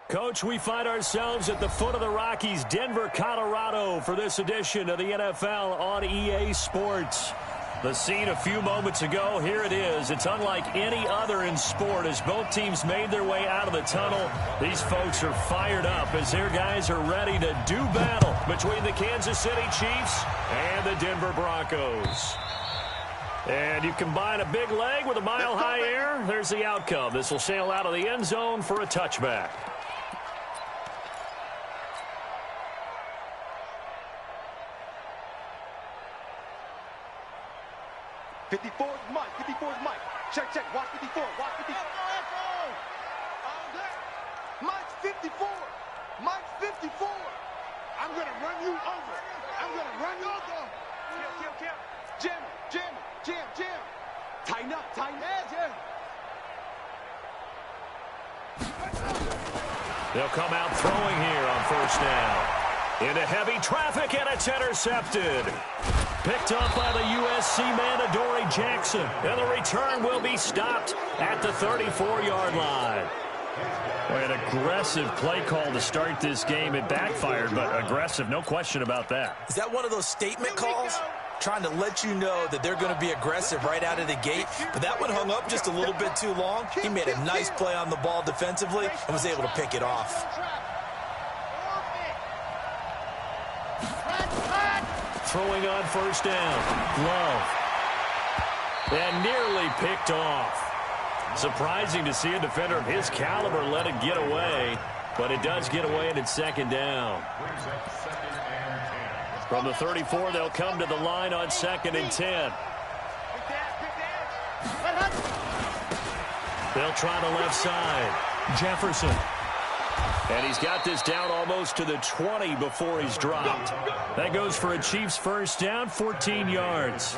Coach, we find ourselves at the foot of the Rockies, Denver, Colorado, for this edition of the NFL on EA Sports. The scene a few moments ago, here it is. It's unlike any other in sport as both teams made their way out of the tunnel. These folks are fired up as their guys are ready to do battle between the Kansas City Chiefs and the Denver Broncos. And you combine a big leg with a mile-high air, there's the outcome. This will sail out of the end zone for a touchback. 54 is Mike. 54 is Mike. Check, check. Watch 54. Watch 54. Mike's 54. Mike's 54. I'm going to run you over. I'm going to run you over. Kill. Jam. Tighten up. Jam. They'll come out throwing here on first down. Into heavy traffic, and it's intercepted. Picked up by the USC man, Adoree Jackson. And the return will be stopped at the 34-yard line. Boy, an aggressive play call to start this game. It backfired, but aggressive, no question about that. Is that one of those statement calls? Trying to let you know that they're going to be aggressive right out of the gate. But that one hung up just a little bit too long. He made a nice play on the ball defensively and was able to pick it off. Throwing on first down. Glove. And nearly picked off. Surprising to see a defender of his caliber let it get away. But it does get away, and it's second down. From the 34, they'll come to the line on 2nd and 10. They'll try the left side. Jefferson. And he's got this down almost to the 20 before he's dropped. That goes for a Chiefs first down, 14 yards.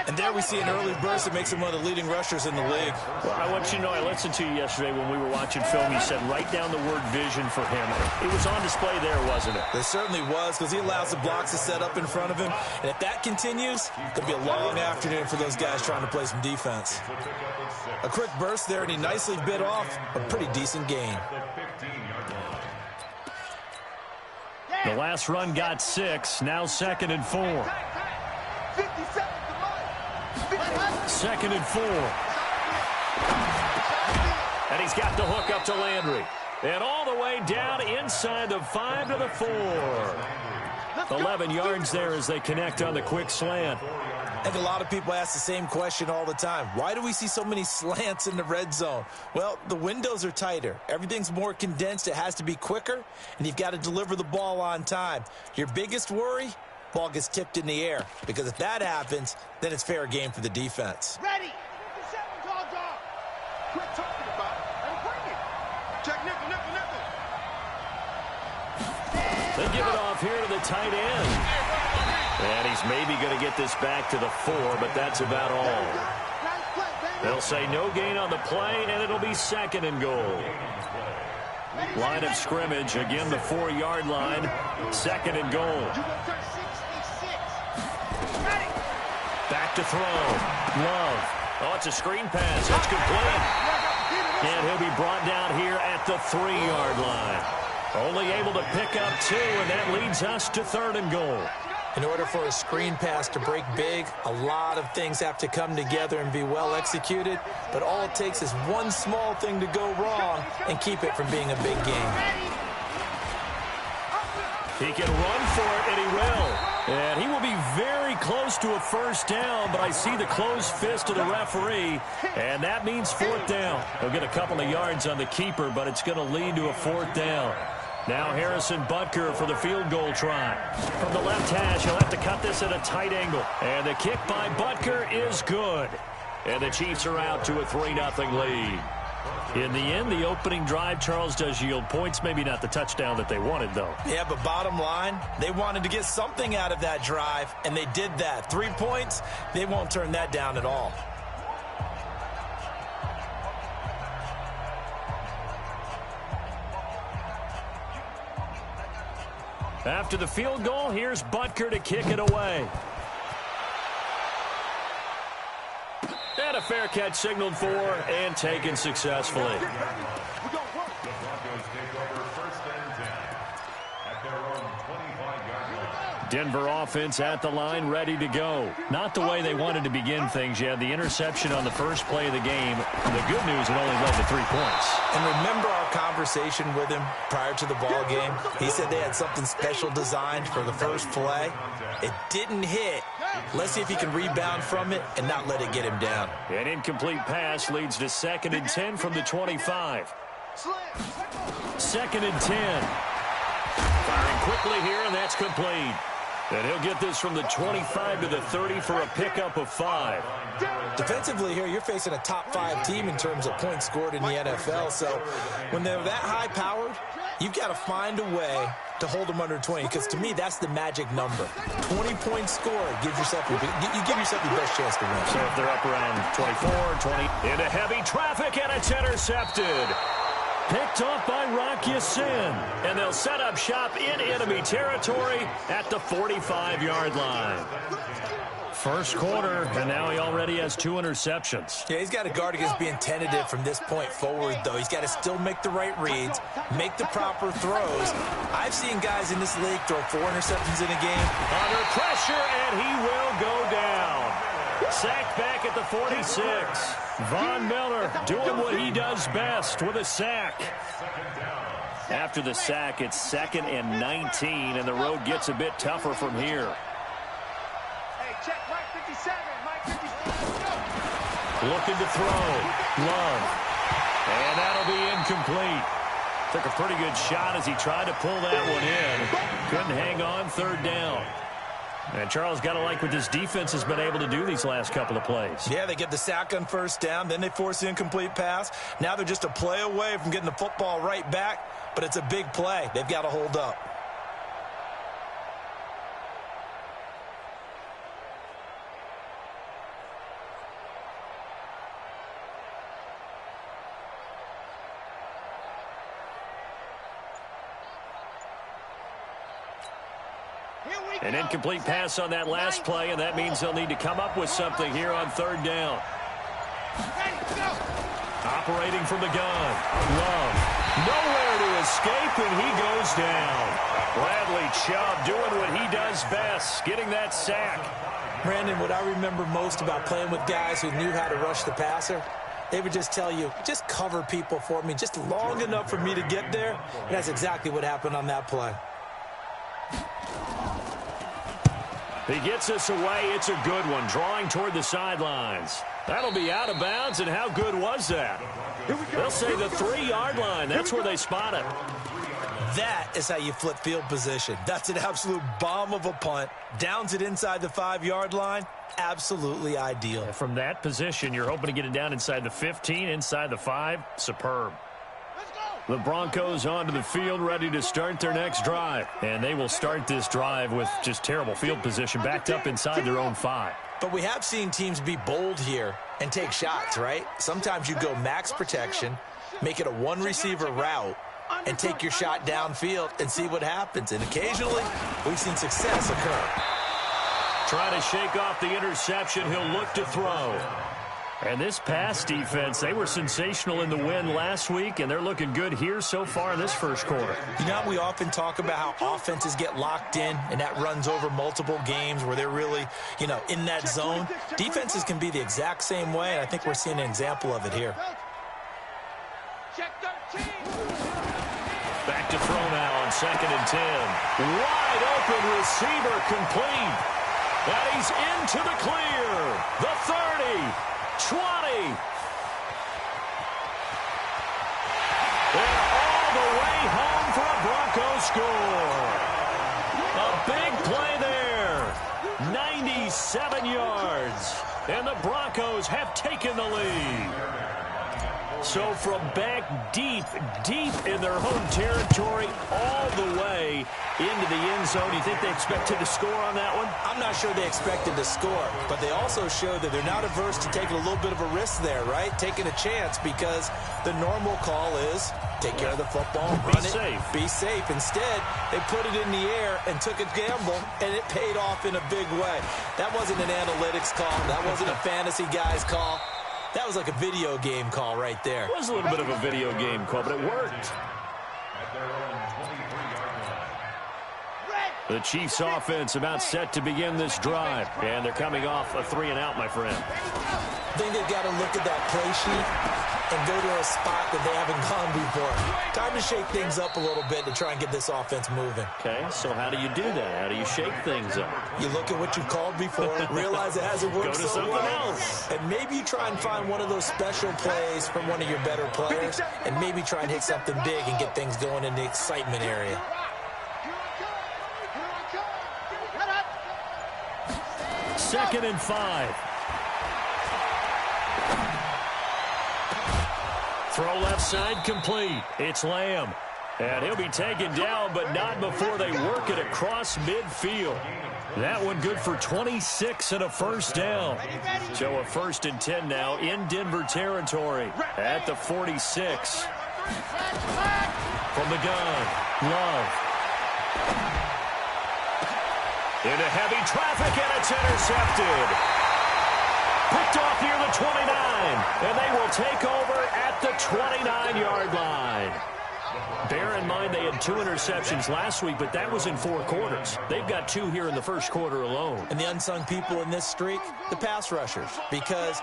And there we see an early burst that makes him one of the leading rushers in the league. Well, I want you to know, I listened to you yesterday when we were watching film. You said write down the word vision for him. It was on display there, wasn't it? It certainly was, because he allows the blocks to set up in front of him. And if that continues, it'll be a long afternoon for those guys trying to play some defense. A quick burst there, and he nicely bit off a pretty decent gain. The last run got 6. Now 2nd and 4. 2nd and 4. And he's got the hook up to Landry. And all the way down inside the 5 to the 4. 11 yards there as they connect on the quick slant. I think a lot of people ask the same question all the time. Why do we see so many slants in the red zone? Well, the windows are tighter. Everything's more condensed. It has to be quicker, and you've got to deliver the ball on time. Your biggest worry? Ball gets tipped in the air, because if that happens, then it's fair game for the defense. Ready. 57 call dog. Quit talking about it and bring it. Check nickel. They give it off here to the tight end. And he's maybe going to get this back to the 4, but that's about all. They'll say no gain on the play, and it'll be 2nd and goal. Line of scrimmage, again the 4-yard line. 2nd and goal. Back to throw. Love. Oh, it's a screen pass. That's complete. And he'll be brought down here at the 3-yard line. Only able to pick up 2, and that leads us to 3rd and goal. In order for a screen pass to break big, a lot of things have to come together and be well executed. But all it takes is one small thing to go wrong and keep it from being a big game. He can run for it, and he will. And he will be very close to a first down, but I see the closed fist of the referee, and that means 4th down. He'll get a couple of yards on the keeper, but it's going to lead to a 4th down. Now Harrison Butker for the field goal try. From the left hash, he'll have to cut this at a tight angle. And the kick by Butker is good. And the Chiefs are out to a 3-0 lead. In the end, the opening drive, Charles, does yield points. Maybe not the touchdown that they wanted, though. Yeah, but bottom line, they wanted to get something out of that drive, and they did that. 3 points, they won't turn that down at all. After the field goal, here's Butker to kick it away. And a fair catch signaled for and taken successfully. Denver offense at the line, ready to go. Not the way they wanted to begin things. You had the interception on the first play of the game. The good news, it only led to 3 points. And remember our conversation with him prior to the ball game? He said they had something special designed for the first play. It didn't hit. Let's see if he can rebound from it and not let it get him down. An incomplete pass leads to 2nd and 10 from the 25. 2nd and 10. Firing quickly here, and that's complete. And he'll get this from the 25 to the 30 for a pickup of 5. Defensively here, you're facing a top 5 team in terms of points scored in the NFL. So when they're that high-powered, you've got to find a way to hold them under 20. Because to me, that's the magic number. 20 points scored gives yourself you give yourself your best chance to win. So if they're up around 24, 20, into heavy traffic, and it's intercepted. Picked off by Rock Ya-Sin. And they'll set up shop in enemy territory at the 45-yard line. First quarter, and now he already has 2 interceptions. Yeah, he's got to guard against being tentative from this point forward, though. He's got to still make the right reads, make the proper throws. I've seen guys in this league throw 4 interceptions in a game. Under pressure, and he will go down. Sacked back at the 46. Von Miller doing what he does best with a sack. After the sack, it's 2nd and 19, and the road gets a bit tougher from here. Looking to throw. Love. And that'll be incomplete. Took a pretty good shot as he tried to pull that one in. Couldn't hang on, 3rd down. And Charles, got to like what this defense has been able to do these last couple of plays. Yeah, they get the sack on 1st down, then they force the incomplete pass. Now they're just a play away from getting the football right back, but it's a big play. They've got to hold up. An incomplete pass on that last play, and that means they'll need to come up with something here on 3rd down. Operating from the gun. Love. Nowhere to escape, and he goes down. Bradley Chubb doing what he does best, getting that sack. Brandon, what I remember most about playing with guys who knew how to rush the passer, they would just tell you, just cover people for me, just long enough for me to get there. And that's exactly what happened on that play. He gets us away. It's a good one, drawing toward the sidelines. That'll be out of bounds, and how good was that? They'll say the 3-yard line. That's where they spot it. That is how you flip field position. That's an absolute bomb of a punt. Downs it inside the 5-yard line. Absolutely ideal. From that position, you're hoping to get it down inside the 15, inside the 5. Superb. The Broncos onto the field, ready to start their next drive. And they will start this drive with just terrible field position, backed up inside their own 5. But we have seen teams be bold here and take shots, right? Sometimes you go max protection, make it a 1-receiver route, and take your shot downfield and see what happens. And occasionally, we've seen success occur. Trying to shake off the interception. He'll look to throw. And this pass defense, they were sensational in the win last week, and they're looking good here so far in this first quarter. You know, we often talk about how offenses get locked in, and that runs over multiple games where they're really, in that zone. Defenses can be the exact same way, and I think we're seeing an example of it here. Back to throw now on 2nd and 10. Wide open receiver complete. And he's into the clear. The 30. 20. And all the way home for a Broncos score. A big play there. 97 yards. And the Broncos have taken the lead. So from back deep in their home territory, all the way into the end zone. Do you think they expected to score on that one? I'm not sure they expected to score, but they also showed that they're not averse to taking a little bit of a risk there, right? Taking a chance, because the normal call is take care of the football, run it, be safe. Instead, they put it in the air and took a gamble, and it paid off in a big way. That wasn't an analytics call. That wasn't a fantasy guy's call. That was like a video game call right there. It was a little bit of a video game call, but it worked. The Chiefs offense about set to begin this drive. And they're coming off a 3-and-out, my friend. I think they've got to look at that play sheet and go to a spot that they haven't gone before. Time to shake things up a little bit to try and get this offense moving. Okay, so how do you do that? How do you shake things up? You look at what you've called before, realize it hasn't worked Go to so something well, else. and maybe you try and find one of those special plays from one of your better players, and maybe try and hit something big and get things going in the excitement area. Second and 5. Throw left side complete. It's Lamb. And he'll be taken down, but not before they work it across midfield. That one good for 26 and a first down. So a 1st and 10 now in Denver territory at the 46. From the gun, Love. Into heavy traffic, and it's intercepted. Picked off near the 29, and they will take over at the 29-yard line. Bear in mind they had 2 interceptions last week, but that was in 4 quarters. They've got 2 here in the first quarter alone. And the unsung people in this streak, the pass rushers, because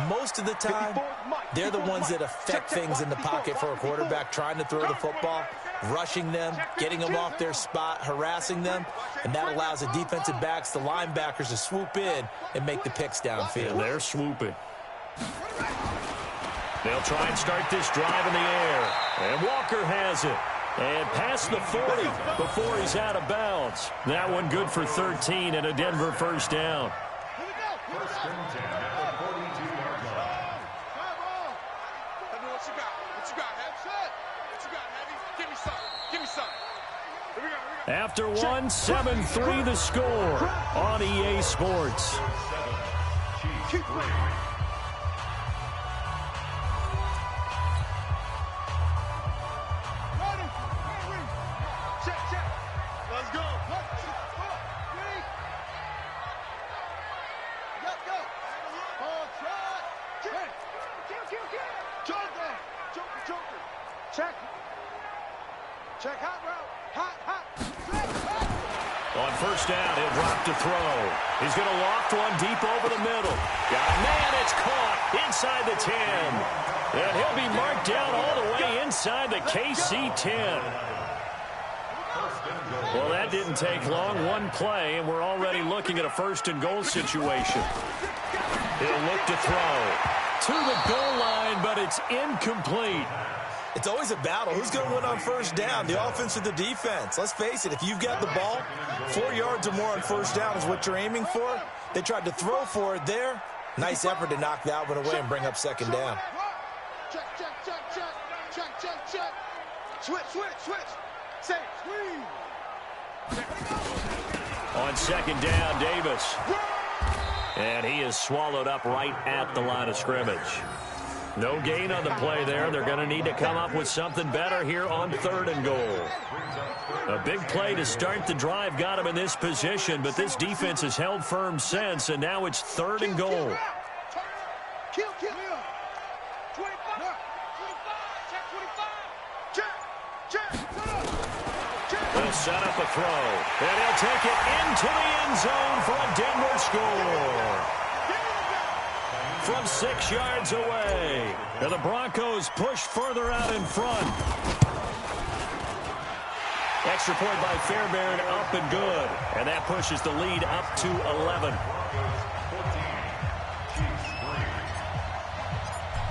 most of the time, they're the ones that affect things in the pocket for a quarterback, trying to throw the football, rushing them, getting them off their spot, harassing them, and that allows the defensive backs, the linebackers, to swoop in and make the picks downfield. And they're swooping. They'll try and start this drive in the air. And Walker has it. And past the 40 before he's out of bounds. That one good for 13 and a Denver first down. First and 10 at the 42-yard line. What you got, Heavy? What you got, Heavy? Give me some. Give me some. Here we go. After one, 7-3 the score on EA Sports. Keep playing. Check hot route. Hot. On first down, he'll drop to throw. He's going to loft one deep over the middle. Got a man, it's caught inside the 10. And he'll be marked down all the way inside the KC 10. Well, that didn't take long. One play, and we're already looking at a 1st and goal situation. He'll look to throw to the goal line, but it's incomplete. It's always a battle. Who's going to win on first down, the offense or the defense? Let's face it, if you've got the ball, 4 yards or more on first down is what you're aiming for. They tried to throw for it there. Nice effort to knock that one away and bring up second down. Check. Switch. Say, swing. On second down, Davis. And he is swallowed up right at the line of scrimmage. No gain on the play there. They're going to need to come up with something better here on 3rd and goal. A big play to start the drive got him in this position, but this defense has held firm since, and now it's 3rd and goal. Kill. 25. Check. They'll set up a throw, and he'll take it into the end zone for a Denver score. From 6 yards away. And the Broncos push further out in front. Extra point by Fairbairn, up and good. And that pushes the lead up to 11.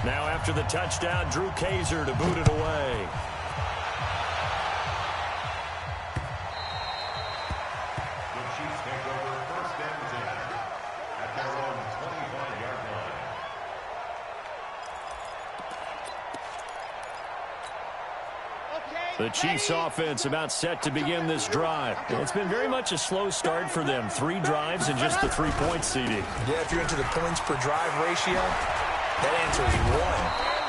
Now after the touchdown, Drew Kaiser to boot it away. The Chiefs offense about set to begin this drive. It's been very much a slow start for them. 3 drives and just the 3-point CD. Yeah, if you're into the points per drive ratio, that answer is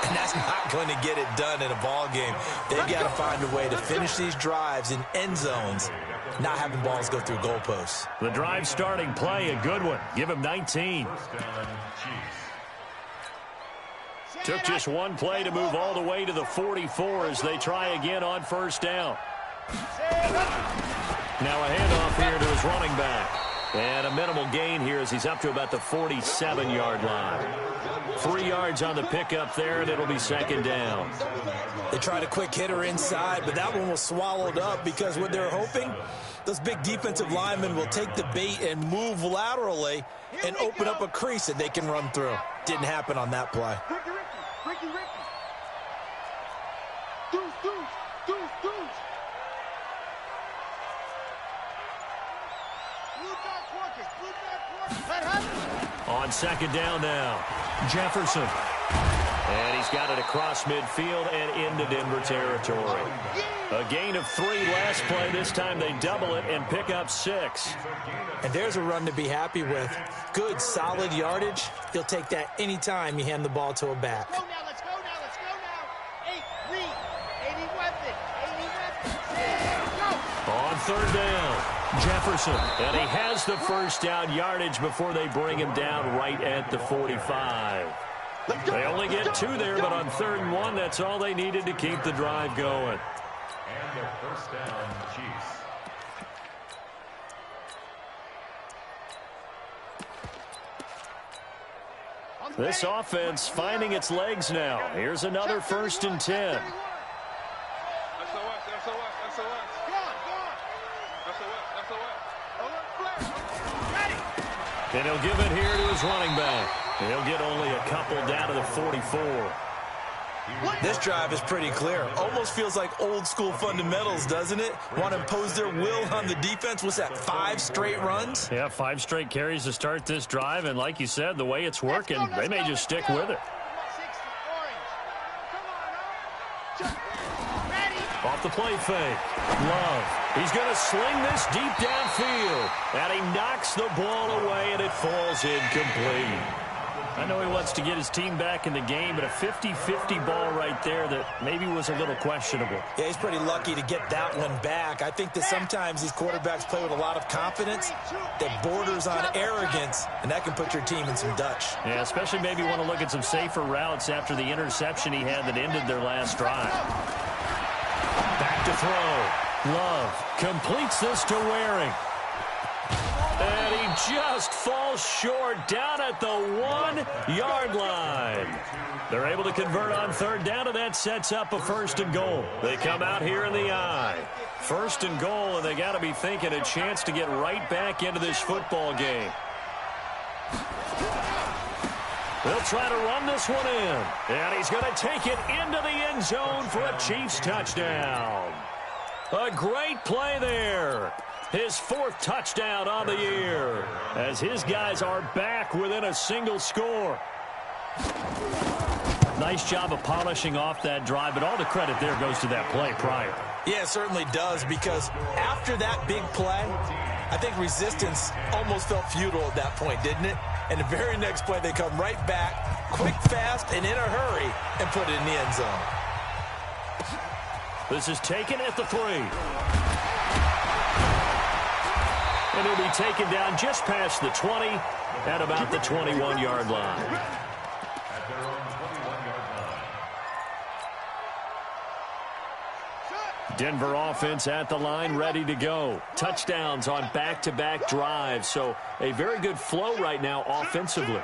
1. And that's not going to get it done in a ball game. They've got to find a way to finish these drives in end zones, not having balls go through goalposts. The drive starting play, a good one. Give him 19. Took just one play to move all the way to the 44 as they try again on first down. Now a handoff here to his running back. And a minimal gain here as he's up to about the 47-yard line. 3 yards on the pickup there, and it'll be second down. They tried a quick hitter inside, but that one was swallowed up because what they're hoping, those big defensive linemen will take the bait and move laterally and open up a crease that they can run through. Didn't happen on that play. Ricky. Deuce. On second down now, Jefferson. And he's got it across midfield and into Denver territory. A gain of 3 last play. This time they double it and pick up 6. And there's a run to be happy with. Good, solid yardage. He'll take that anytime you hand the ball to a back. Let's go now. 8, read. 80 weapon. Go. On third down, Jefferson. And he has the first down yardage before they bring him down right at the 45. They only get 2 there, but on 3rd and 1, that's all they needed to keep the drive going. And their first down, Chiefs. This offense finding its legs now. Here's another 1st and 10. And he'll give it here to his running back. He'll get only a couple down to the 44. This drive is pretty clear. Almost feels like old school fundamentals, doesn't it? Want to impose their will on the defense. What's that, 5 straight runs? Yeah, 5 straight carries to start this drive. And like you said, the way it's working, they may just stick with it. Off the play fake. Love. He's going to sling this deep downfield. And he knocks the ball away, and it falls incomplete. I know he wants to get his team back in the game, but a 50-50 ball right there that maybe was a little questionable. Yeah, he's pretty lucky to get that one back. I think that sometimes these quarterbacks play with a lot of confidence that borders on arrogance, and that can put your team in some Dutch. Yeah, especially maybe want to look at some safer routes after the interception he had that ended their last drive. Back to throw. Love completes this to Waring. And he just falls short down at the 1-yard line. They're able to convert on 3rd down, and that sets up a 1st and goal. They come out here in the I. 1st and goal, and they got to be thinking a chance to get right back into this football game. They'll try to run this one in. And he's going to take it into the end zone for a Chiefs touchdown. A great play there. His 4th touchdown on the year as his guys are back within a single score. Nice job of polishing off that drive, but all the credit there goes to that play prior. Yeah, it certainly does, because after that big play, I think resistance almost felt futile at that point, didn't it? And the very next play, they come right back, quick, fast, and in a hurry, and put it in the end zone. This is taken at the 3. And he'll be taken down just past the 20 at about the 21-yard line. At their own 21-yard line. Denver offense at the line, ready to go. Touchdowns on back-to-back drives, so a very good flow right now offensively.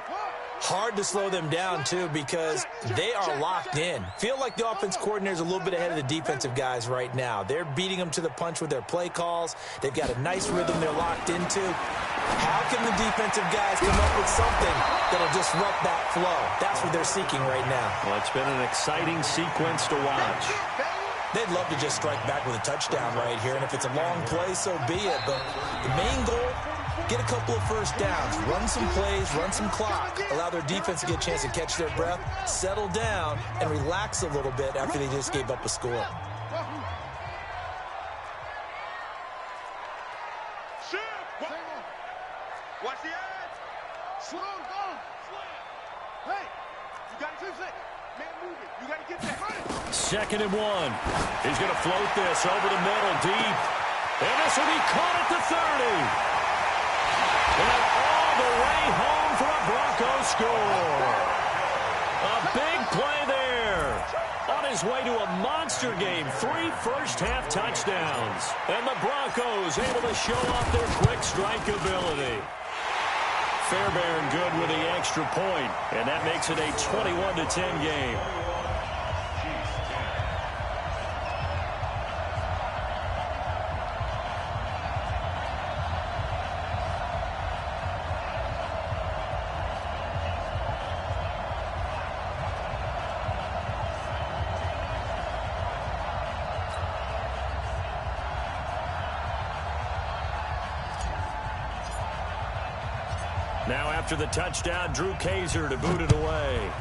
Hard to slow them down, too, because they are locked in. Feel like the offense coordinator is a little bit ahead of the defensive guys right now. They're beating them to the punch with their play calls. They've got a nice rhythm they're locked into. How can the defensive guys come up with something that'll disrupt that flow? That's what they're seeking right now. Well, it's been an exciting sequence to watch. They'd love to just strike back with a touchdown right here, and if it's a long play, so be it. But the main goal, get a couple of first downs, run some plays, run some clock, allow their defense to get a chance to catch their breath, settle down, and relax a little bit after they just gave up a score. Watch the edge. Slow down. Hey, you got to fix it. Man, move it. You got to get that. 2nd and 1. He's going to float this over the middle deep. And this will be caught at the 30. And all the way home for a Broncos score. A big play there. on his way to a monster game. 3 first-half touchdowns. And the Broncos able to show off their quick strike ability. Fairbairn good with the extra point, and that makes it a 21-10 game. Now after the touchdown, Drew Kaiser to boot it away.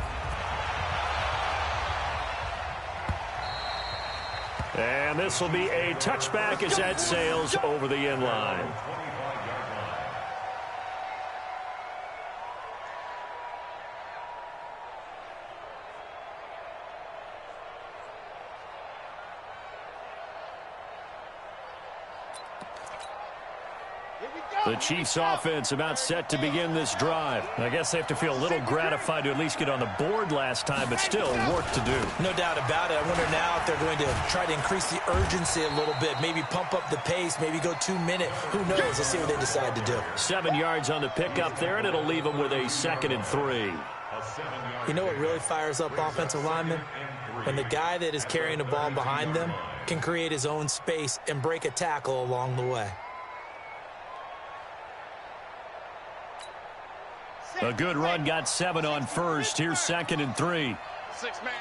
And this will be a touchback as that sails over the end line. The Chiefs offense about set to begin this drive. I guess they have to feel a little gratified to at least get on the board last time, but still work to do. No doubt about it. I wonder now if they're going to try to increase the urgency a little bit, maybe pump up the pace, maybe go 2-minute. Who knows? Let's see what they decide to do. 7 yards on the pickup there, and it'll leave them with a 2nd and 3. You know what really fires up offensive linemen? When the guy that is carrying the ball behind them can create his own space and break a tackle along the way. A good run got 7 on first. Here's 2nd and 3. 6 man.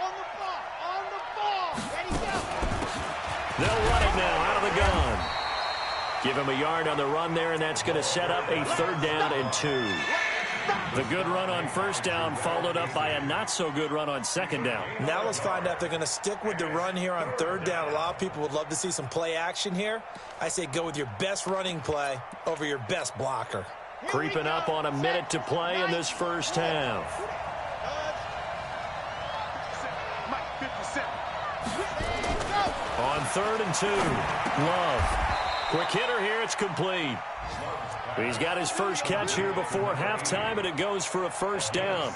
On the ball. Ready, go. They'll run it now out of the gun. Give him a yard on the run there, and that's going to set up a 3rd down and 2. The good run on 1st down followed up by a not-so-good run on 2nd down. Now let's find out if they're going to stick with the run here on 3rd down. A lot of people would love to see some play action here. I say go with your best running play over your best blocker. Creeping up on a minute to play in this first half. On 3rd and 2, Love. Quick hitter here, it's complete. He's got his first catch here before halftime, and it goes for a 1st down.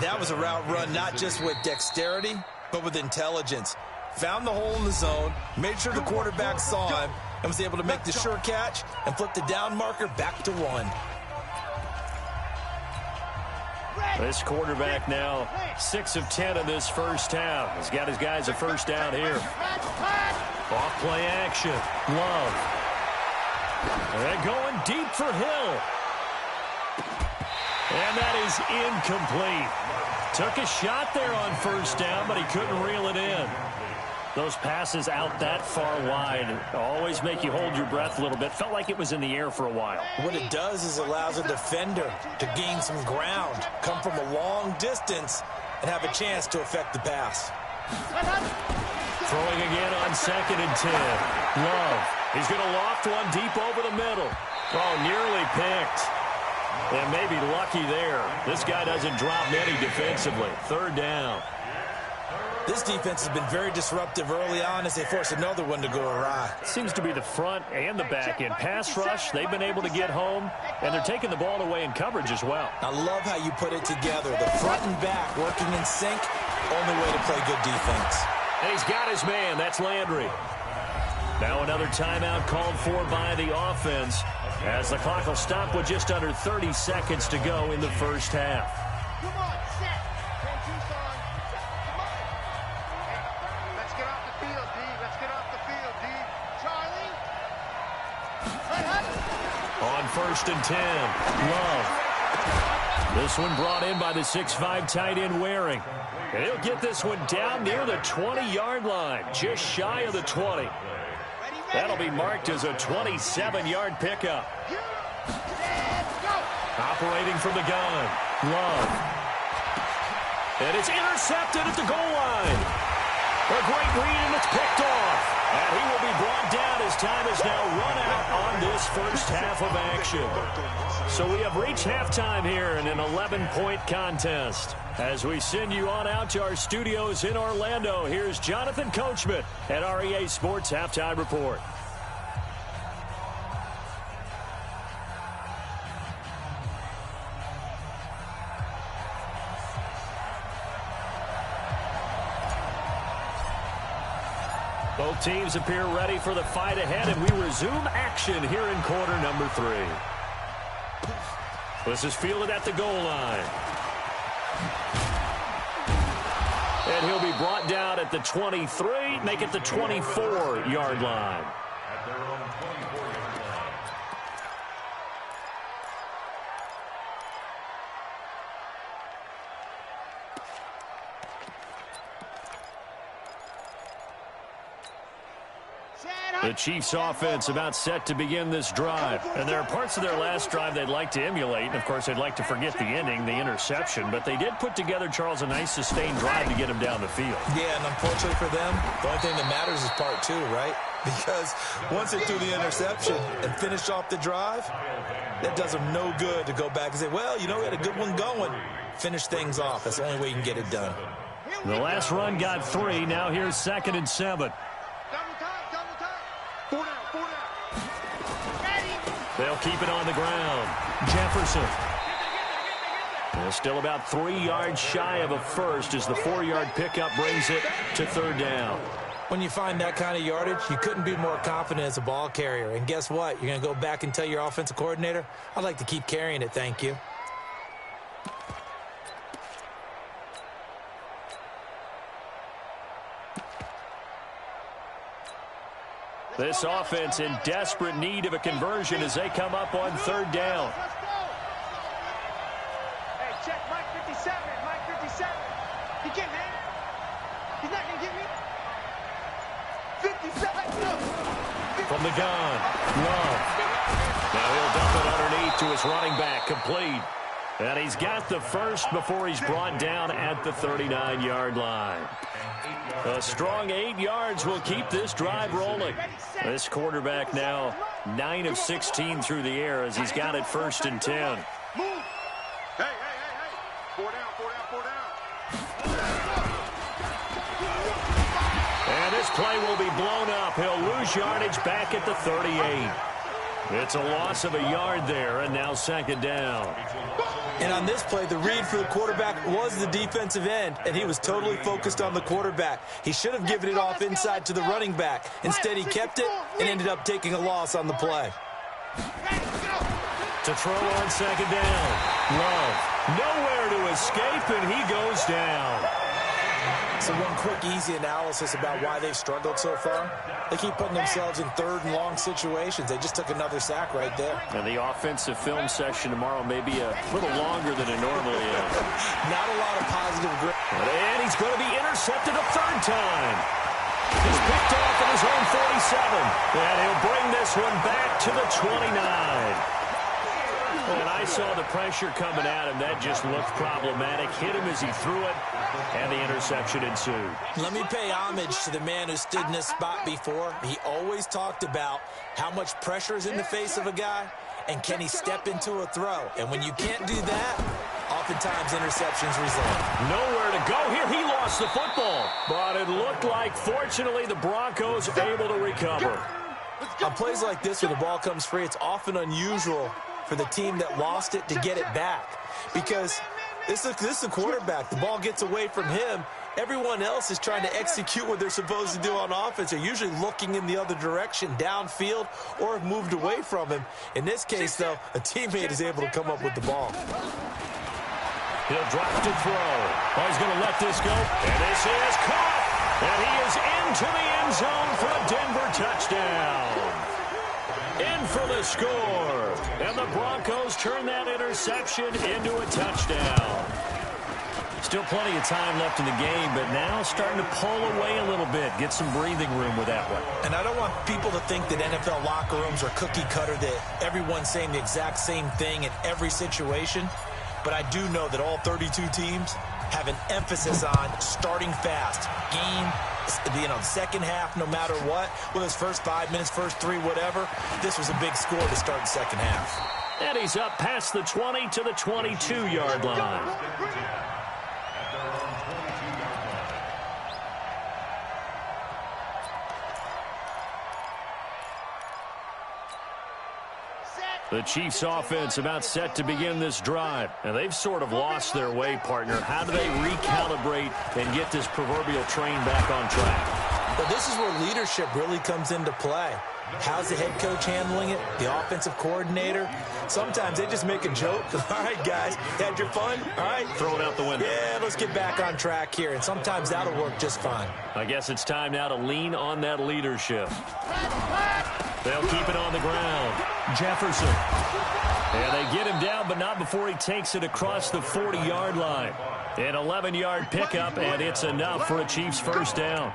That was a route run not just with dexterity, but with intelligence. Found the hole in the zone, made sure the quarterback saw him, and was able to make the sure catch and flip the down marker back to 1. This quarterback now 6 of 10 in this first half. He's got his guys a 1st down here. Off play action. Love. And going deep for Hill. And that is incomplete. Took a shot there on 1st down, but he couldn't reel it in. Those passes out that far wide always make you hold your breath a little bit. Felt like it was in the air for a while. What it does is allows a defender to gain some ground, come from a long distance, and have a chance to affect the pass. Throwing again on 2nd and 10. Love. He's going to loft one deep over the middle. Oh, nearly picked. And maybe lucky there. This guy doesn't drop many defensively. 3rd down. This defense has been very disruptive early on as they force another one to go awry. Seems to be the front and the back end. Pass rush, they've been able to get home, and they're taking the ball away in coverage as well. I love how you put it together. The front and back working in sync, only way to play good defense. And he's got his man. That's Landry. Now another timeout called for by the offense as the clock will stop with just under 30 seconds to go in the first half. Come on, set. Tucson. Come on. Let's get off the field, D. Let's get off the field, D. Charlie. On 1st and 10, Love. This one brought in by the 6'5" tight end Waring. And he'll get this one down near the 20-yard line, just shy of the 20. That'll be marked as a 27-yard pickup. Operating from the gun, Love. And it's intercepted at the goal line. A great read, and it's picked off. And he will be brought down as time is now run out on this first half of action. So we have reached halftime here in an 11-point contest. As we send you on out to our studios in Orlando, here's Jonathan Coachman at REA Sports Halftime Report. Both teams appear ready for the fight ahead, and we resume action here in quarter number 3. This is fielded at the goal line. And he'll be brought down at the 23, make it the 24-yard line. At their own 24-yard line. The Chiefs offense about set to begin this drive. And there are parts of their last drive they'd like to emulate. And, of course, they'd like to forget the ending, the interception. But they did put together, Charles, a nice sustained drive to get him down the field. Yeah, and unfortunately for them, the only thing that matters is part 2, right? Because once they threw the interception and finished off the drive, that does them no good to go back and say, well, you know, we had a good one going. Finish things off. That's the only way you can get it done. The last run got 3. Now here's 2nd and 7. They'll keep it on the ground. Jefferson. They're still about 3 yards shy of a first as the 4-yard pickup brings it to 3rd down. When you find that kind of yardage, you couldn't be more confident as a ball carrier. And guess what? You're going to go back and tell your offensive coordinator, I'd like to keep carrying it, thank you. This offense in desperate need of a conversion as they come up on 3rd down. Hey, check Mike 57. Mike 57. He getting me? He's not going to get me? 57. No. From the gun, Love. Now he'll dump it underneath to his running back, complete. And he's got the first before he's brought down at the 39-yard line. A strong 8 yards will keep this drive rolling. This quarterback now 9 of 16 through the air as he's got it 1st and 10. Move. Hey. 4 down. And this play will be blown up. He'll lose yardage back at the 38. It's a loss of a yard there, and now 2nd down. And on this play, the read for the quarterback was the defensive end, and he was totally focused on the quarterback. He should have given it off inside to the running back. Instead, he kept it and ended up taking a loss on the play. To throw on 2nd down. Love. Nowhere to escape, and he goes down. So one quick, easy analysis about why they've struggled so far. They keep putting themselves in 3rd and long situations. They just took another sack right there. And the offensive film session tomorrow may be a little longer than it normally is. Not a lot of positive grip. And he's going to be intercepted a 3rd time. He's picked off at his own 47. And he'll bring this one back to the 29. And I saw the pressure coming at him. That just looked problematic. Hit him as he threw it, and the interception ensued. Let me pay homage to the man who stood in this spot before. He always talked about how much pressure is in the face of a guy, and can he step into a throw. And when you can't do that, oftentimes interceptions result. Nowhere to go here. He lost the football. But it looked like, fortunately, the Broncos able to recover. On plays like this where the ball comes free, it's often unusual for the team that lost it to get it back. Because this is a quarterback. The ball gets away from him. Everyone else is trying to execute what they're supposed to do on offense. They're usually looking in the other direction, downfield, or have moved away from him. In this case, though, a teammate is able to come up with the ball. He'll drop to throw. Oh, he's going to let this go. And this is caught. And he is into the end zone for a Denver touchdown. In for the score. And the Broncos turn that interception into a touchdown. Still plenty of time left in the game, but now starting to pull away a little bit. Get some breathing room with that one. And I don't want people to think that NFL locker rooms are cookie cutter, that everyone's saying the exact same thing in every situation. But I do know that all 32 teams have an emphasis on starting fast. Second half, no matter what. Whether it's first 5 minutes, first 3, whatever. This was a big score to start the second half. And he's up past the 20 to the 22-yard line. The Chiefs offense about set to begin this drive. And they've sort of lost their way, partner. How do they recalibrate and get this proverbial train back on track? But this is where leadership really comes into play. How's the head coach handling it? The offensive coordinator? Sometimes they just make a joke. All right, guys, had your fun? All right. Throw it out the window. Yeah, let's get back on track here. And sometimes that'll work just fine. I guess it's time now to lean on that leadership. They'll keep it on the ground. Jefferson. And they get him down, but not before he takes it across the 40-yard line. An 11-yard pickup, and it's enough for a Chiefs first down.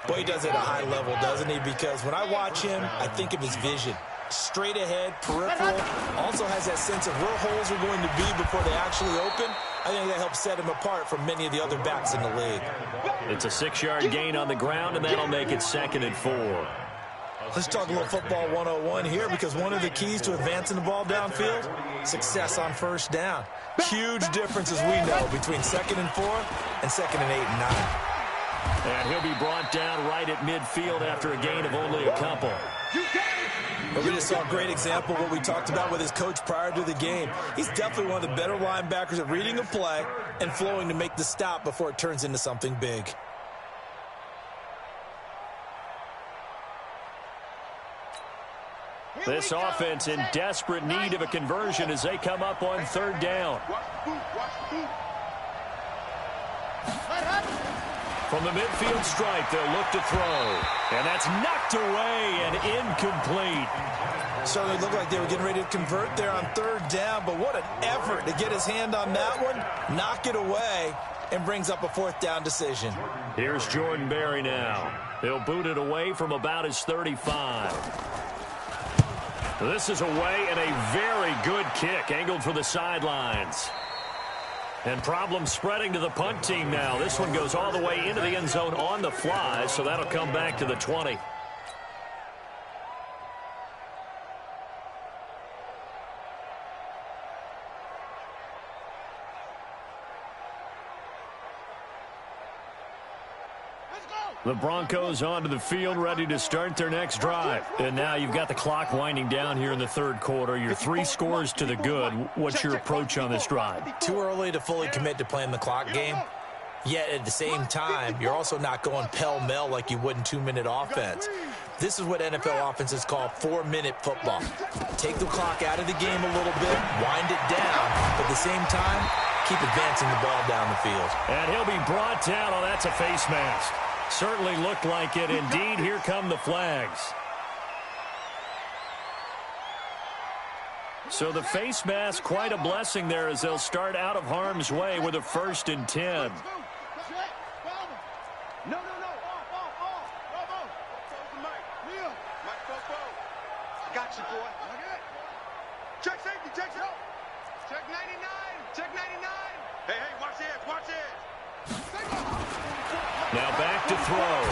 Boy, he does it at a high level, doesn't he? Because when I watch him, I think of his vision. Straight ahead, peripheral. Also has that sense of where holes are going to be before they actually open. I think that helps set him apart from many of the other backs in the league. It's a 6-yard gain on the ground, and that'll make it 2nd and 4. Let's talk a little football 101 here, because one of the keys to advancing the ball downfield, success on first down. Huge differences we know between 2nd and 4 and 2nd and 8 and 9. And he'll be brought down right at midfield after a gain of only a couple. But we just saw a great example of what we talked about with his coach prior to the game. He's definitely one of the better linebackers at reading a play and flowing to make the stop before it turns into something big. This offense in desperate need of a conversion as they come up on 3rd down. From the midfield stripe, they'll look to throw. And that's knocked away and incomplete. So they looked like they were getting ready to convert there on 3rd down, but what an effort to get his hand on that one, knock it away, and brings up a 4th down decision. Here's Jordan Berry now. He'll boot it away from about his 35. This is away and a very good kick, angled for the sidelines. And problem spreading to the punt team now. This one goes all the way into the end zone on the fly, so that'll come back to the 20. The Broncos onto the field, ready to start their next drive. And now you've got the clock winding down here in the 3rd quarter. You're 3 scores to the good. What's your approach on this drive? Too early to fully commit to playing the clock game. Yet at the same time, you're also not going pell-mell like you would in 2-minute offense. This is what NFL offenses call 4-minute football. Take the clock out of the game a little bit, wind it down, but at the same time, keep advancing the ball down the field. And he'll be brought down. Oh, that's a face mask. Certainly looked like it. Indeed, here come the flags. So the face mask, quite a blessing there as they'll start out of harm's way with a 1st and 10. No. Got you, boy. Check safety, check safety. Check 99, check 99. Hey, watch it. Now back to throw.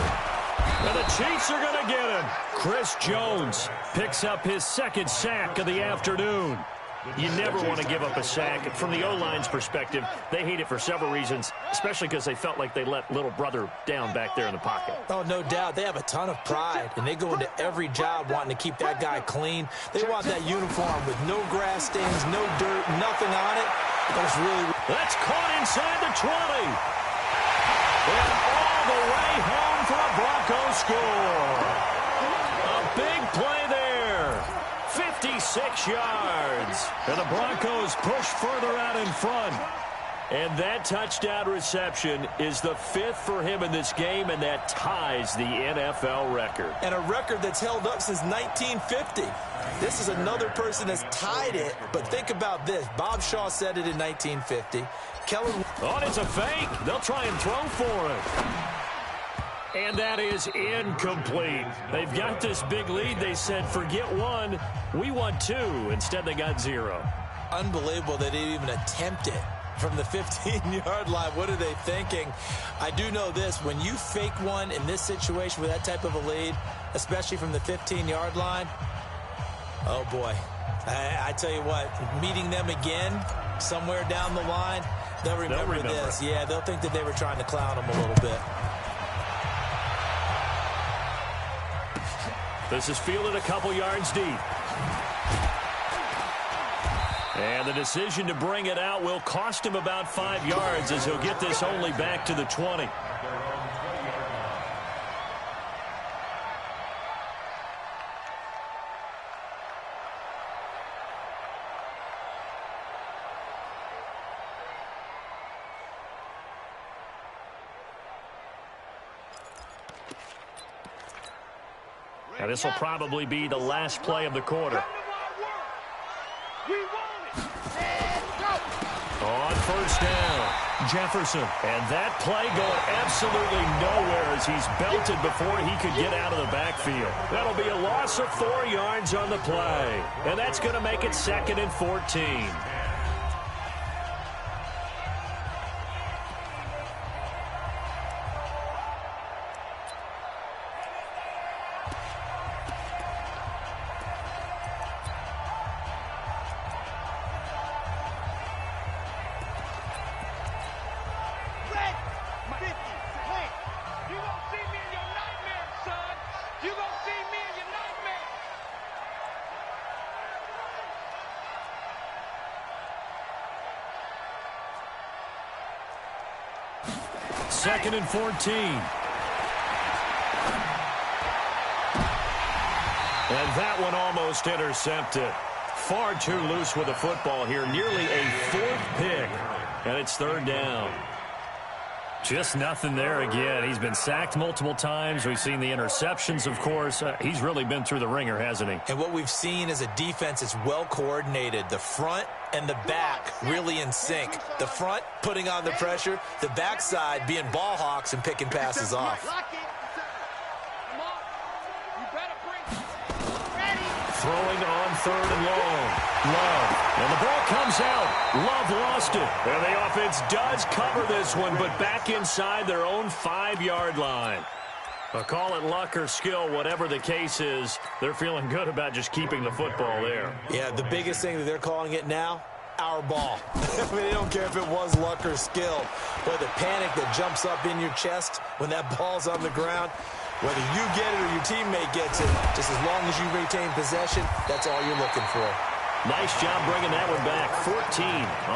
And the Chiefs are going to get him. Chris Jones picks up his 2nd sack of the afternoon. You never want to give up a sack. From the O-line's perspective, they hate it for several reasons, especially because they felt like they let little brother down back there in the pocket. Oh, no doubt. They have a ton of pride, and they go into every job wanting to keep that guy clean. They want that uniform with no grass stains, no dirt, nothing on it. That's caught inside the 20. And all the way home for a Broncos score. A big play there. 56 yards. And the Broncos push further out in front. And that touchdown reception is the 5th for him in this game, and that ties the NFL record. And a record that's held up since 1950. This is another person that's tied it, but think about this. Bob Shaw said it in 1950. Kellen. Oh, it's a fake. They'll try and throw for it. And that is incomplete. They've got this big lead. They said, forget 1, we want 2. Instead, they got 0. Unbelievable they didn't even attempt it from the 15-yard line. What are they thinking? I do know this. When you fake one in this situation with that type of a lead, especially from the 15-yard line, oh, boy. I tell you what, meeting them again somewhere down the line, they'll remember this. Yeah, they'll think that they were trying to clown them a little bit. This is fielded a couple yards deep. And the decision to bring it out will cost him about 5 yards as he'll get this only back to the 20. Now, this will probably be the last play of the quarter. On first down, Jefferson. And that play going absolutely nowhere as he's belted before he could get out of the backfield. That'll be a loss of 4 yards on the play. And that's going to make it 2nd and 14. Second and 14. And that one almost intercepted. Far too loose with the football here. Nearly a 4th pick. And it's 3rd down. Just nothing there again. He's been sacked multiple times. We've seen the interceptions, of course. He's really been through the ringer, hasn't he? And what we've seen is a defense that's well coordinated. The front and the back really in sync. The front putting on the pressure. The backside being ball hawks and picking passes off. Throwing on 3rd and long. Love. And the ball comes out. Love lost it. And the offense does cover this one, but back inside their own 5-yard line. Call it luck or skill, whatever the case is, they're feeling good about just keeping the football there. Yeah, the biggest thing that they're calling it now, our ball. I mean, they don't care if it was luck or skill. Boy, the panic that jumps up in your chest when that ball's on the ground, whether you get it or your teammate gets it, just as long as you retain possession, that's all you're looking for. Nice job bringing that one back. 14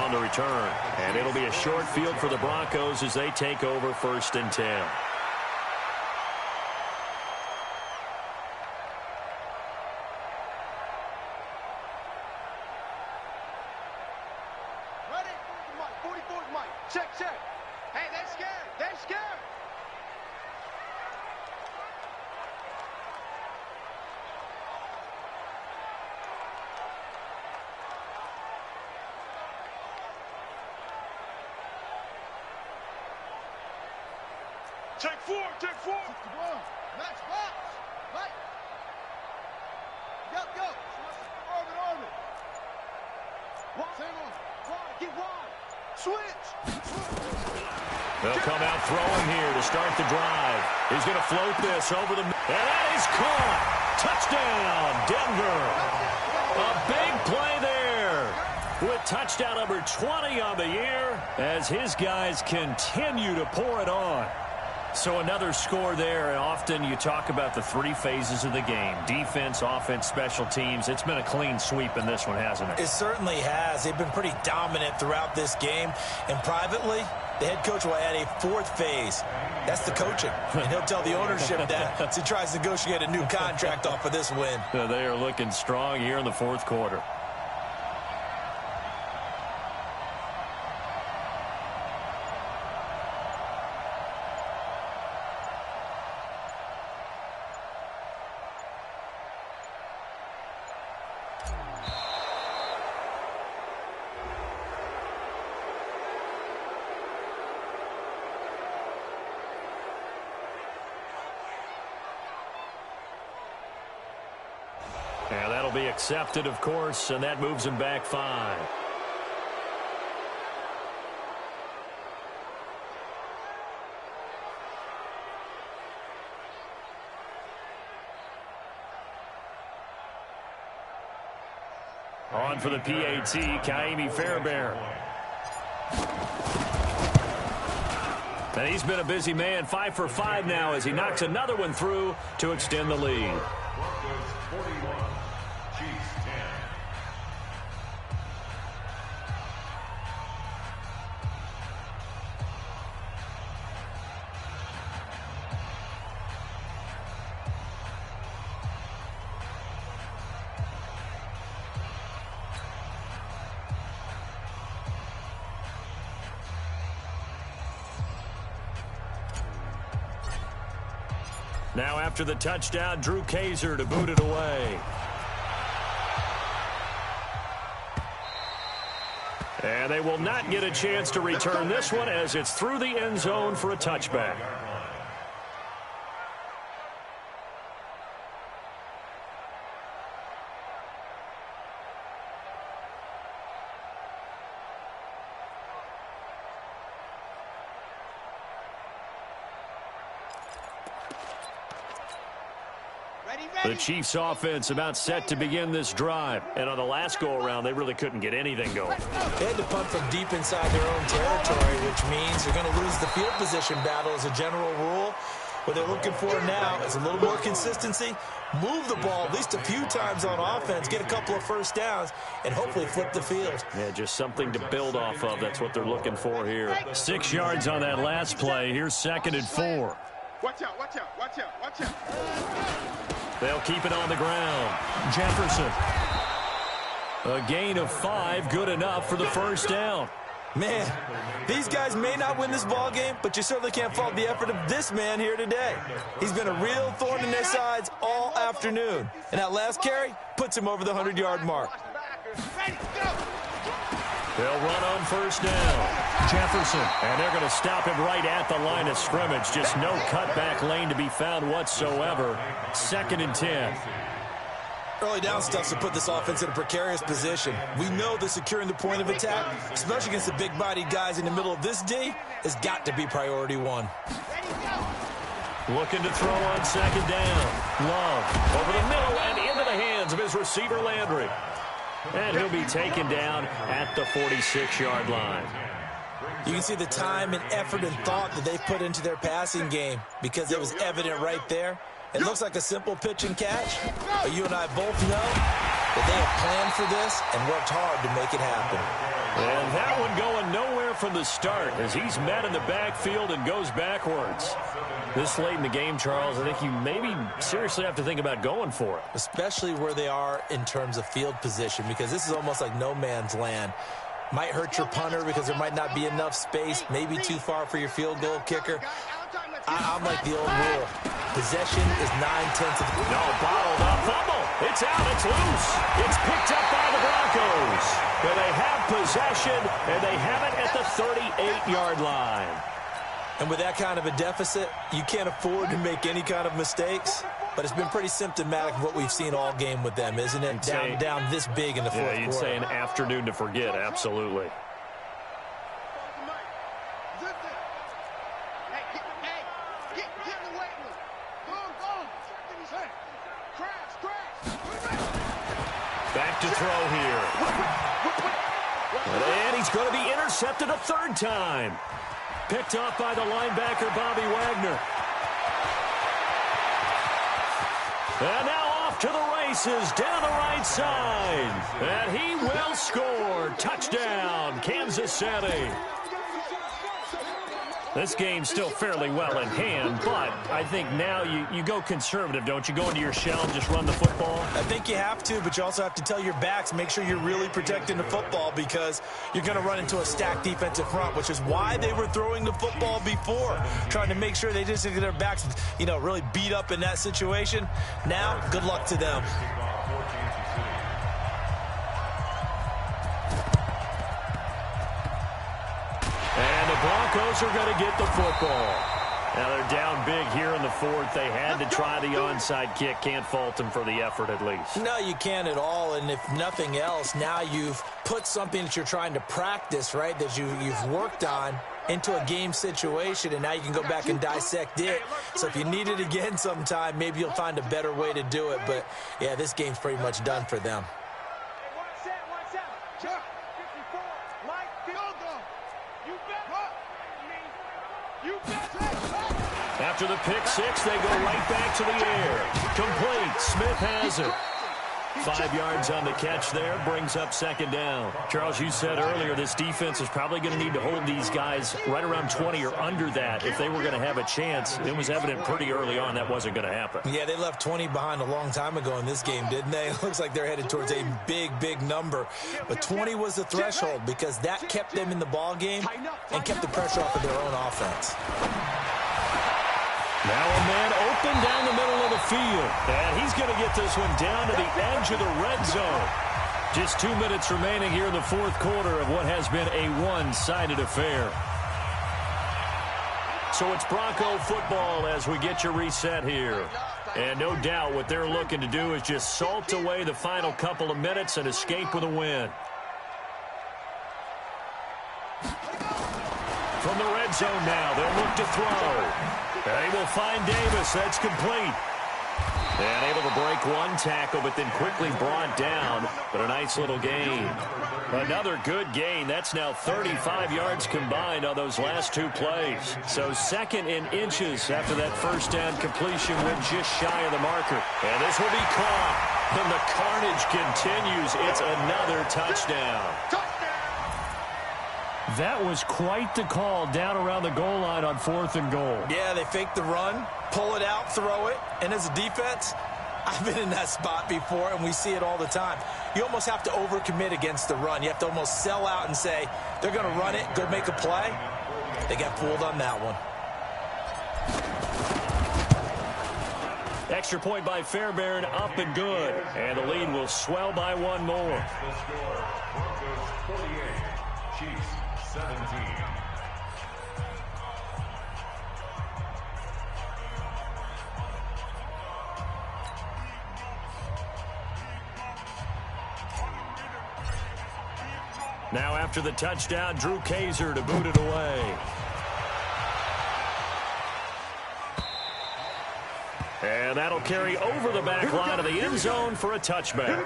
on the return. And it'll be a short field for the Broncos as they take over 1st and 10. Ready? Mike, 44's Mike. Check, check. Hey, they're scared. They're scared. Take 4, take 4. 61. Max box. Right. Go. Orbit. Wide. Same on. Wide. Get wide. Switch. They'll come out throwing here to start the drive. He's going to float this over the... And that is caught. Touchdown, Denver. A big play there with touchdown number 20 on the year as his guys continue to pour it on. So another score there, and often you talk about the 3 phases of the game. Defense, offense, special teams. It's been a clean sweep in this one, hasn't it? It certainly has. They've been pretty dominant throughout this game. And privately, the head coach will add a 4th phase. That's the coaching. And he'll tell the ownership that as he tries to negotiate a new contract off of this win. They are looking strong here in the 4th quarter. And that'll be accepted, of course, and that moves him back 5. On for the PAT, Kaimi Fairbairn. And he's been a busy man, 5 for 5 now as he knocks another one through to extend the lead. Broncos 41, Chiefs 10. Now after the touchdown, Drew Kaiser to boot it away. And they will not get a chance to return this one as it's through the end zone for a touchback. The Chiefs offense about set to begin this drive. And on the last go-around, they really couldn't get anything going. They had to punt from deep inside their own territory, which means they're going to lose the field position battle as a general rule. What they're looking for now is a little more consistency, move the ball at least a few times on offense, get a couple of first downs, and hopefully flip the field. Yeah, just something to build off of. That's what they're looking for here. 6 yards on that last play. Here's 2nd and 4. Watch out, watch out, watch out, watch out. They'll keep it on the ground. Jefferson. A gain of 5, good enough for the first down. Man, these guys may not win this ball game, but you certainly can't fault the effort of this man here today. He's been a real thorn in their sides all afternoon. And that last carry puts him over the 100-yard mark. They'll run on first down. Jefferson. And they're going to stop him right at the line of scrimmage. Just no cutback lane to be found whatsoever. 2nd and 10. Early down stuff to put this offense in a precarious position. We know that securing the point of attack, especially against the big-bodied guys in the middle of this D, has got to be priority 1. Looking to throw on 2nd down. Love over the middle and into the hands of his receiver Landry. And he'll be taken down at the 46-yard line. You can see the time and effort and thought that they've put into their passing game because it was evident right there. It looks like a simple pitch and catch, but you and I both know that they have planned for this and worked hard to make it happen. And that one going nowhere from the start as he's met in the backfield and goes backwards. This late in the game, Charles, I think you maybe seriously have to think about going for it. Especially where they are in terms of field position, because this is almost like no man's land. Might hurt your punter because there might not be enough space, maybe too far for your field goal kicker. I'm like the old rule. Possession is 9/10 of the... No, bottled up. Fumble. It's out. It's loose. It's picked up by the Broncos. Where they have possession, and they have it at the 38-yard line. And with that kind of a deficit, you can't afford to make any kind of mistakes. But it's been pretty symptomatic of what we've seen all game with them, isn't it? Down this big in the fourth quarter. Yeah, you'd say an afternoon to forget. Absolutely. Back to throw here. And he's going to be intercepted a 3rd time. Picked off by the linebacker, Bobby Wagner. And now off to the races down the right side. And he will score. Touchdown, Kansas City. This game's still fairly well in hand, but I think now you go conservative, don't you? Go into your shell and just run the football? I think you have to, but you also have to tell your backs, make sure you're really protecting the football because you're going to run into a stacked defensive front, which is why they were throwing the football before, trying to make sure they just get their backs, really beat up in that situation. Now, good luck to them. Broncos are going to get the football. Now they're down big here in the 4th. They had to try the onside kick. Can't fault them for the effort at least. No, you can't at all. And if nothing else, now you've put something that you're trying to practice, right, that you've worked on into a game situation, and now you can go back and dissect it. So if you need it again sometime, maybe you'll find a better way to do it. But, yeah, this game's pretty much done for them. After the pick 6, they go right back to the air. Complete. Smith has it. 5 yards on the catch there, brings up 2nd down. Charles, you said earlier this defense is probably going to need to hold these guys right around 20 or under that if they were going to have a chance. It was evident pretty early on that wasn't going to happen. Yeah, they left 20 behind a long time ago in this game, didn't they? It looks like they're headed towards a big number. But 20 was the threshold because that kept them in the ball game and kept the pressure off of their own offense. Now a man and down the middle of the field. And he's going to get this one down to the edge of the red zone. Just 2 minutes remaining here in the fourth quarter of what has been a one-sided affair. So it's Bronco football as we get you reset here. And no doubt what they're looking to do is just salt away the final couple of minutes and escape with a win. From the red zone now, they'll look to throw. They will find Davis. That's complete. And able to break one tackle, but then quickly brought down. But a nice little gain. Another good gain. That's now 35 yards combined on those last two plays. So second in inches after that first down completion went just shy of the marker. And this will be caught. And the carnage continues. It's another touchdown. That was quite the call down around the goal line on 4th and goal. Yeah, they fake the run, pull it out, throw it. And as a defense, I've been in that spot before, and we see it all the time. You almost have to overcommit against the run. You have to almost sell out and say, they're going to run it, go make a play. They got fooled on that one. Extra point by Fairbairn, up and good. And the lead will swell by one more. The score, Broncos 48, Chiefs 17. Now after the touchdown, Drew Kaiser to boot it away. And that'll carry over the back line of the end zone for a touchback.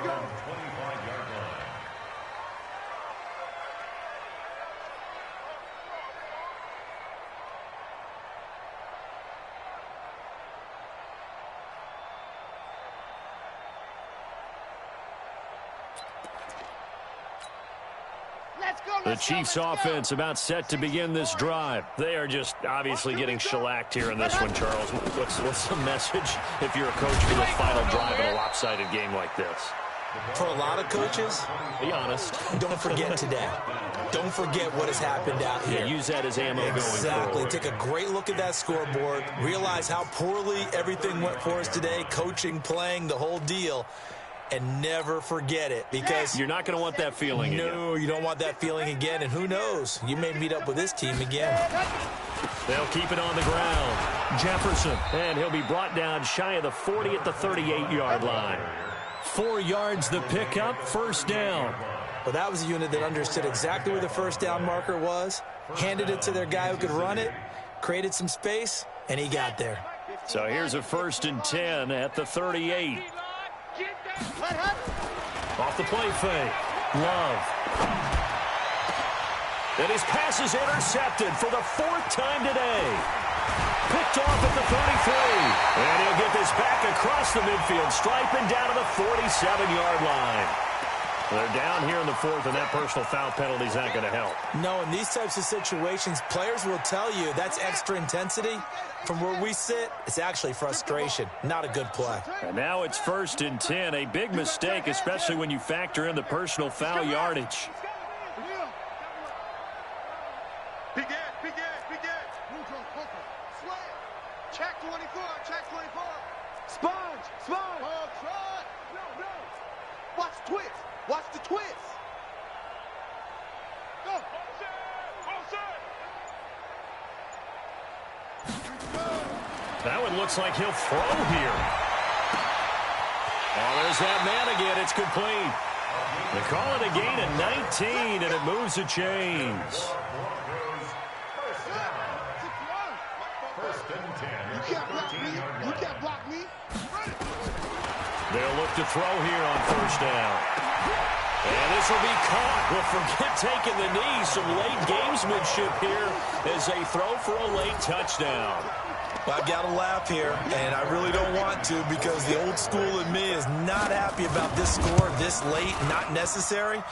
The Chiefs offense about set to begin this drive. They are just obviously getting shellacked here in this one, Charles. What's the message if you're a coach for this final drive in a lopsided game like this? For a lot of coaches, be honest. Don't forget today. Don't forget what has happened out here. Yeah, use that as ammo going forward. Exactly. Take a great look at that scoreboard. Realize how poorly everything went for us today. Coaching, playing, the whole deal. And never forget it, because you're not going to want that feeling again. No, you don't want that feeling again. And who knows? You may meet up with this team again. They'll keep it on the ground. Jefferson, and he'll be brought down shy of the 40 at the 38-yard line. 4 yards the pickup, first down. Well, that was a unit that understood exactly where the first down marker was, handed it to their guy who could run it, created some space, and he got there. So here's a 1st and 10 at the 38. Off the play fake. Love. And his pass is intercepted for the 4th time today. Picked off at the 33. And he'll get this back across the midfield stripe and down to the 47-yard line. They're down here in the 4th, and that personal foul penalty is not going to help. No, in these types of situations, players will tell you that's extra intensity. From where we sit, it's actually frustration, not a good play. And now it's 1st and 10, a big mistake, especially when you factor in the personal foul yardage. Check 24, check 24. Sponge. Oh, try. No. Watch the twist. Watch the twist. Go. That one looks like he'll throw here. Oh, there's that man again. It's complete. They call it a gain of 19, and it moves the chains. You can't block me. They'll look to throw here on 1st down. And this will be caught. Well, forget taking the knee. Some late gamesmanship here as they throw for a late touchdown. Well, I've got to laugh here, and I really don't want to, because the old school in me is not happy about this score this late, not necessary.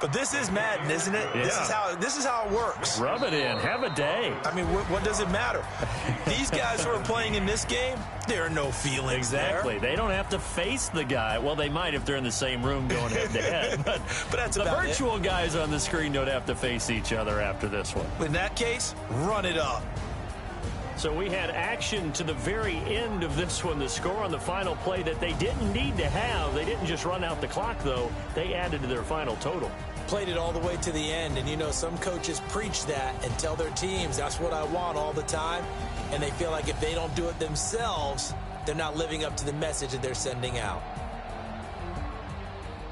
But this is Madden, isn't it? Yeah. This is how it works. Rub it in. Have a day. I mean, what does it matter? These guys who are playing in this game, there are no feelings Exactly. there. They don't have to face the guy. Well, they might if they're in the same room going head-to-head. But that's the about virtual guys on the screen don't have to face each other after this one. In that case, run it up. So we had action to the very end of this one. The score on the final play that they didn't need to have. They didn't just run out the clock, though. They added to their final total. Played it all the way to the end, and you know some coaches preach that and tell their teams that's what I want all the time, and they feel like if they don't do it themselves, they're not living up to the message that they're sending out.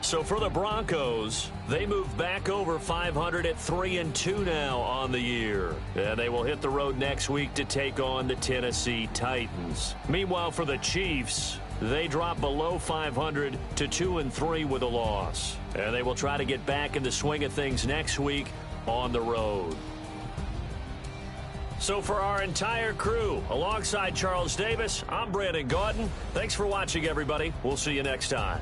So for the Broncos, they move back over 500 at 3-2 now on the year. And they will hit the road next week to take on the Tennessee Titans. Meanwhile, for the Chiefs, they drop below 500 to 2-3 with a loss. And they will try to get back in the swing of things next week on the road. So for our entire crew, alongside Charles Davis, I'm Brandon Gaudin. Thanks for watching, everybody. We'll see you next time.